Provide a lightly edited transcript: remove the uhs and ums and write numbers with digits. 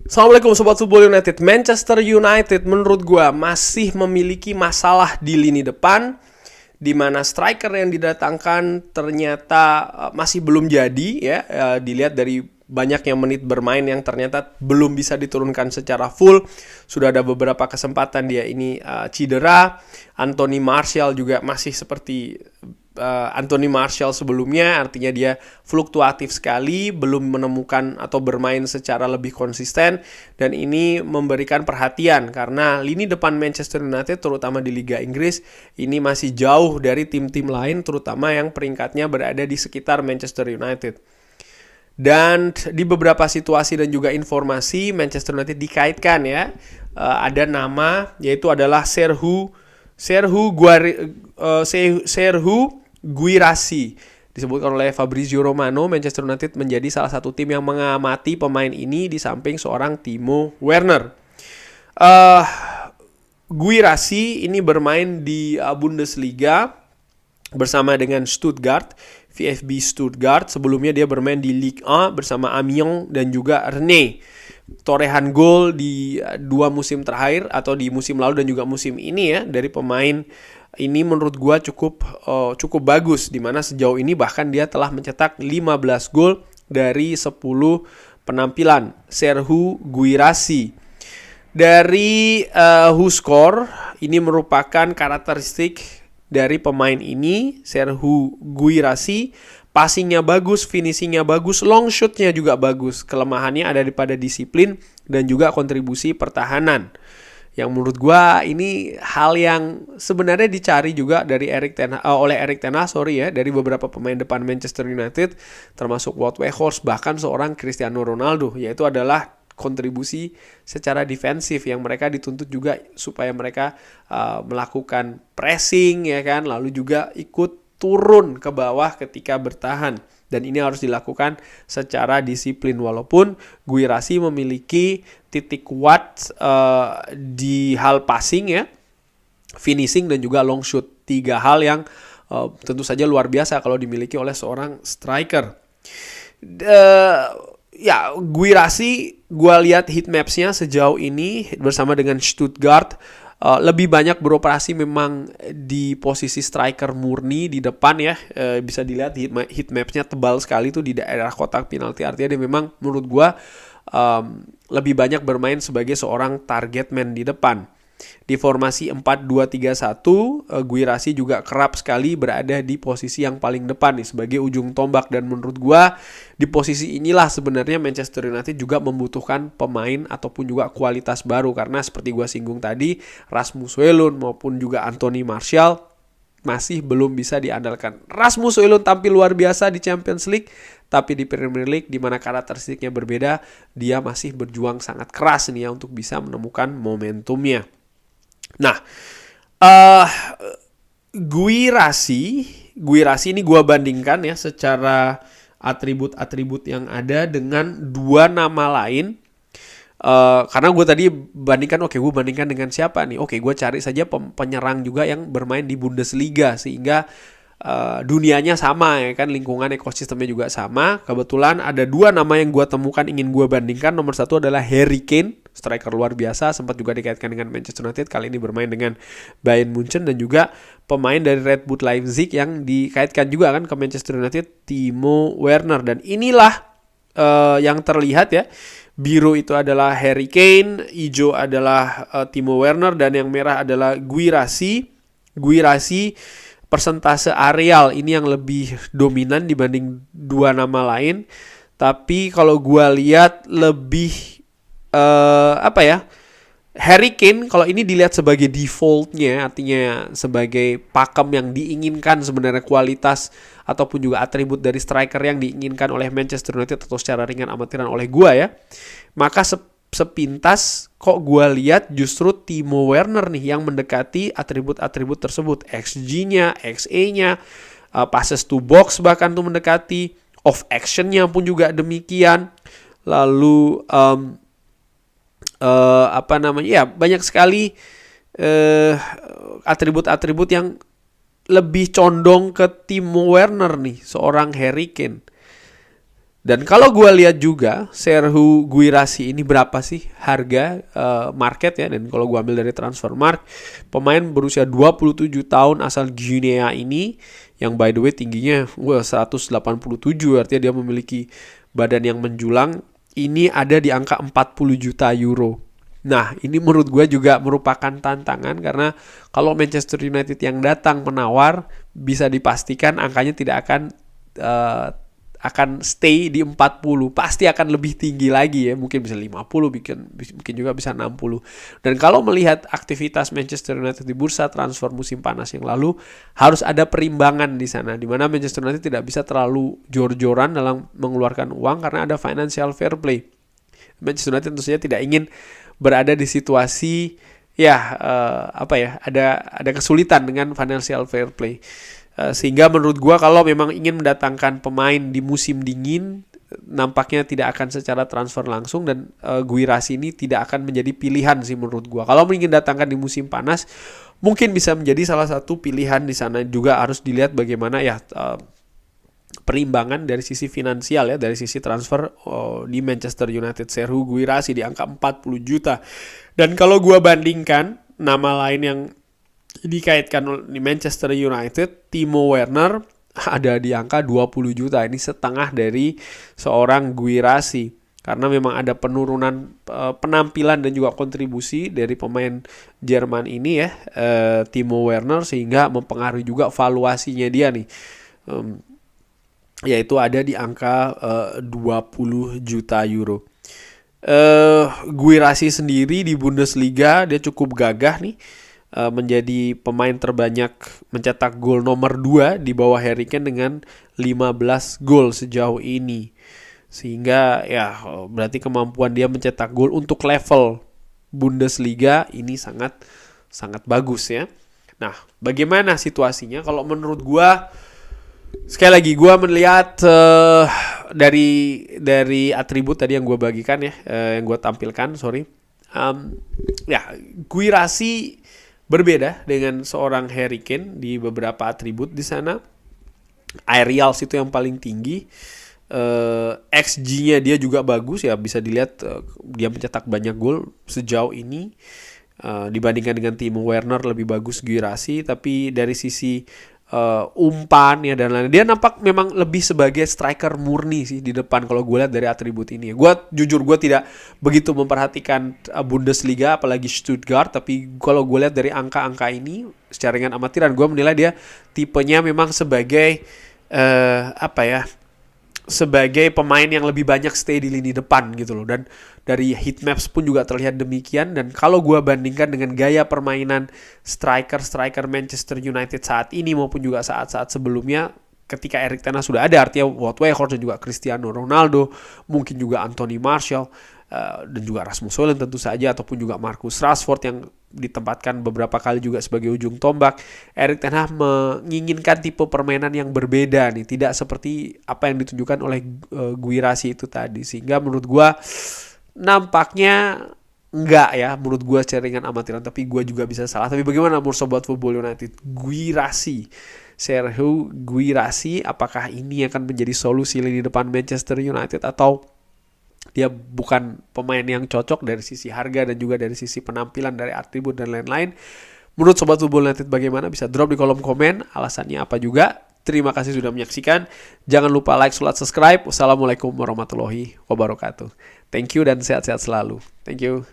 Assalamualaikum Sobat Football United. Manchester United menurut gue masih memiliki masalah di lini depan, di mana striker yang didatangkan ternyata masih belum jadi ya. Dilihat dari banyaknya menit bermain yang ternyata belum bisa diturunkan secara full. Sudah ada beberapa kesempatan dia ini cedera. Anthony Martial juga masih seperti Anthony Martial sebelumnya, artinya dia fluktuatif sekali, belum menemukan atau bermain secara lebih konsisten, dan ini memberikan perhatian karena lini depan Manchester United terutama di Liga Inggris ini masih jauh dari tim-tim lain, terutama yang peringkatnya berada di sekitar Manchester United. Dan di beberapa situasi dan juga informasi Manchester United dikaitkan ya, ada nama yaitu adalah Serhou Guirassy. Disebutkan oleh Fabrizio Romano, Manchester United menjadi salah satu tim yang mengamati pemain ini di samping seorang Timo Werner. Guirassy ini bermain di Bundesliga bersama dengan Stuttgart, VfB Stuttgart. Sebelumnya dia bermain di Ligue 1 bersama Amiens dan juga Rennes. Torehan gol di 2 musim terakhir atau di musim lalu dan juga musim ini ya dari pemain ini menurut gua cukup bagus, di mana sejauh ini bahkan dia telah mencetak 15 gol dari 10 penampilan. Serhou Guirassy. Dari WhoScore, ini merupakan karakteristik dari pemain ini, Serhou Guirassy. Passingnya bagus, finishingnya bagus, long shootnya juga bagus. Kelemahannya ada pada disiplin dan juga kontribusi pertahanan. Yang menurut gue ini hal yang sebenarnya dicari juga dari Erik ten Hag dari beberapa pemain depan Manchester United, termasuk Wout Weghorst, bahkan seorang Cristiano Ronaldo, yaitu adalah kontribusi secara defensif yang mereka dituntut juga supaya mereka melakukan pressing ya kan, lalu juga ikut turun ke bawah ketika bertahan. Dan ini harus dilakukan secara disiplin, walaupun Guirassy memiliki titik kuat di hal passing ya, finishing dan juga long shoot. 3 hal yang tentu saja luar biasa kalau dimiliki oleh seorang striker. Guirassy, gue lihat heatmaps-nya sejauh ini bersama dengan Stuttgart lebih banyak beroperasi memang di posisi striker murni di depan ya. Bisa dilihat heatmaps-nya tebal sekali tuh di daerah kotak penalti, artinya dia memang menurut gue lebih banyak bermain sebagai seorang target man di depan. Di formasi 4-2-3-1, Guirassy juga kerap sekali berada di posisi yang paling depan nih sebagai ujung tombak, dan menurut gua di posisi inilah sebenarnya Manchester United juga membutuhkan pemain ataupun juga kualitas baru, karena seperti gua singgung tadi, Rasmus Højlund maupun juga Anthony Martial masih belum bisa diandalkan. Rasmus Højlund tampil luar biasa di Champions League, tapi di Premier League di mana karakteristiknya berbeda, dia masih berjuang sangat keras nih ya untuk bisa menemukan momentumnya. Nah, Guirassy ini gue bandingkan ya secara atribut-atribut yang ada dengan 2 nama lain. Karena gue tadi bandingkan, gue bandingkan dengan siapa nih? Gue cari saja penyerang juga yang bermain di Bundesliga sehingga dunianya sama ya kan, lingkungan ekosistemnya juga sama. Kebetulan ada 2 nama yang gue temukan ingin gue bandingkan. Nomor 1 adalah Harry Kane, striker luar biasa, sempat juga dikaitkan dengan Manchester United, kali ini bermain dengan Bayern Munchen, dan juga pemain dari Red Bull Leipzig yang dikaitkan juga kan ke Manchester United, Timo Werner. Dan inilah yang terlihat ya, biru itu adalah Harry Kane, hijau adalah Timo Werner, dan yang merah adalah Guirassy. Persentase areal ini yang lebih dominan dibanding 2 nama lain. Tapi kalau gue lihat lebih Harry Kane kalau ini dilihat sebagai defaultnya, artinya sebagai pakem yang diinginkan sebenarnya, kualitas ataupun juga atribut dari striker yang diinginkan oleh Manchester United atau secara ringan amatiran oleh gue ya, maka sepintas kok gue lihat justru Timo Werner nih yang mendekati atribut-atribut tersebut. XG-nya, XA-nya, passes to box bahkan tuh mendekati, off action-nya pun juga demikian. Lalu banyak sekali atribut-atribut yang lebih condong ke Timo Werner nih, seorang Harry Kane. Dan kalau gue lihat juga Serhou Guirassy ini berapa sih harga market ya. Dan kalau gue ambil dari Transfermarkt, pemain berusia 27 tahun asal Guinea ini, yang by the way tingginya 187, artinya dia memiliki badan yang menjulang, ini ada di angka 40 juta euro. Nah, ini menurut gue juga merupakan tantangan, karena kalau Manchester United yang datang menawar, bisa dipastikan angkanya tidak akan stay di 40, pasti akan lebih tinggi lagi ya, mungkin bisa 50, mungkin juga bisa 60. Dan kalau melihat aktivitas Manchester United di bursa transfer musim panas yang lalu, harus ada perimbangan di sana, di mana Manchester United tidak bisa terlalu jor-joran dalam mengeluarkan uang karena ada financial fair play. Manchester United tentu saja tidak ingin berada di situasi ada kesulitan dengan financial fair play. Sehingga menurut gue kalau memang ingin mendatangkan pemain di musim dingin, nampaknya tidak akan secara transfer langsung, dan Guirassy ini tidak akan menjadi pilihan sih menurut gue. Kalau ingin datangkan di musim panas, mungkin bisa menjadi salah satu pilihan di sana. Juga harus dilihat bagaimana perimbangan dari sisi finansial ya, dari sisi transfer di Manchester United. Serhou Guirassy di angka 40 juta. Dan kalau gue bandingkan nama lain yang dikaitkan di Manchester United, Timo Werner ada di angka 20 juta. Ini setengah dari seorang Guirassy, karena memang ada penurunan penampilan dan juga kontribusi dari pemain Jerman ini ya, Timo Werner, sehingga mempengaruhi juga valuasinya dia nih, yaitu ada di angka 20 juta euro. Guirassy sendiri di Bundesliga dia cukup gagah nih, menjadi pemain terbanyak mencetak gol nomor 2 di bawah Harry Kane dengan 15 gol sejauh ini. Sehingga ya berarti kemampuan dia mencetak gol untuk level Bundesliga ini sangat bagus ya. Nah, bagaimana situasinya? Kalau menurut gua, sekali lagi gua melihat dari atribut tadi yang gua bagikan ya, yang gua tampilkan, Guirassy berbeda dengan seorang Harry Kane di beberapa atribut di sana. Aerials itu yang paling tinggi. XG-nya dia juga bagus ya, bisa dilihat dia mencetak banyak gol sejauh ini. Dibandingkan dengan Timo Werner lebih bagus Guirassy, tapi dari sisi umpan ya dan lain-lain, dia nampak memang lebih sebagai striker murni sih di depan kalau gue lihat dari atribut ini. Gue tidak begitu memperhatikan Bundesliga apalagi Stuttgart, tapi kalau gue lihat dari angka-angka ini secara ringan amatiran, gue menilai dia tipenya memang sebagai sebagai pemain yang lebih banyak stay di lini depan gitu loh. Dan dari heatmaps pun juga terlihat demikian. Dan kalau gue bandingkan dengan gaya permainan striker Manchester United saat ini maupun juga saat-saat sebelumnya, ketika Erik ten Hag sudah ada, artinya Wout Weghorst dan juga Cristiano Ronaldo, mungkin juga Anthony Martial, dan juga Rasmus Højlund tentu saja, ataupun juga Marcus Rashford yang ditempatkan beberapa kali juga sebagai ujung tombak. Erik ten Hag menginginkan tipe permainan yang berbeda nih, tidak seperti apa yang ditunjukkan oleh Guirassy itu tadi. Sehingga menurut gue nampaknya enggak ya, menurut gue secara ringan amatiran, tapi gue juga bisa salah. Tapi bagaimana menurut Sobat Football United? Serhou Guirassy, apakah ini akan menjadi solusi lini depan Manchester United, atau dia bukan pemain yang cocok dari sisi harga dan juga dari sisi penampilan, dari atribut dan lain-lain? Menurut Sobat Football United bagaimana? Bisa drop di kolom komen alasannya apa juga. Terima kasih sudah menyaksikan. Jangan lupa like, subscribe. Wassalamualaikum warahmatullahi wabarakatuh. Thank you dan sehat-sehat selalu. Thank you.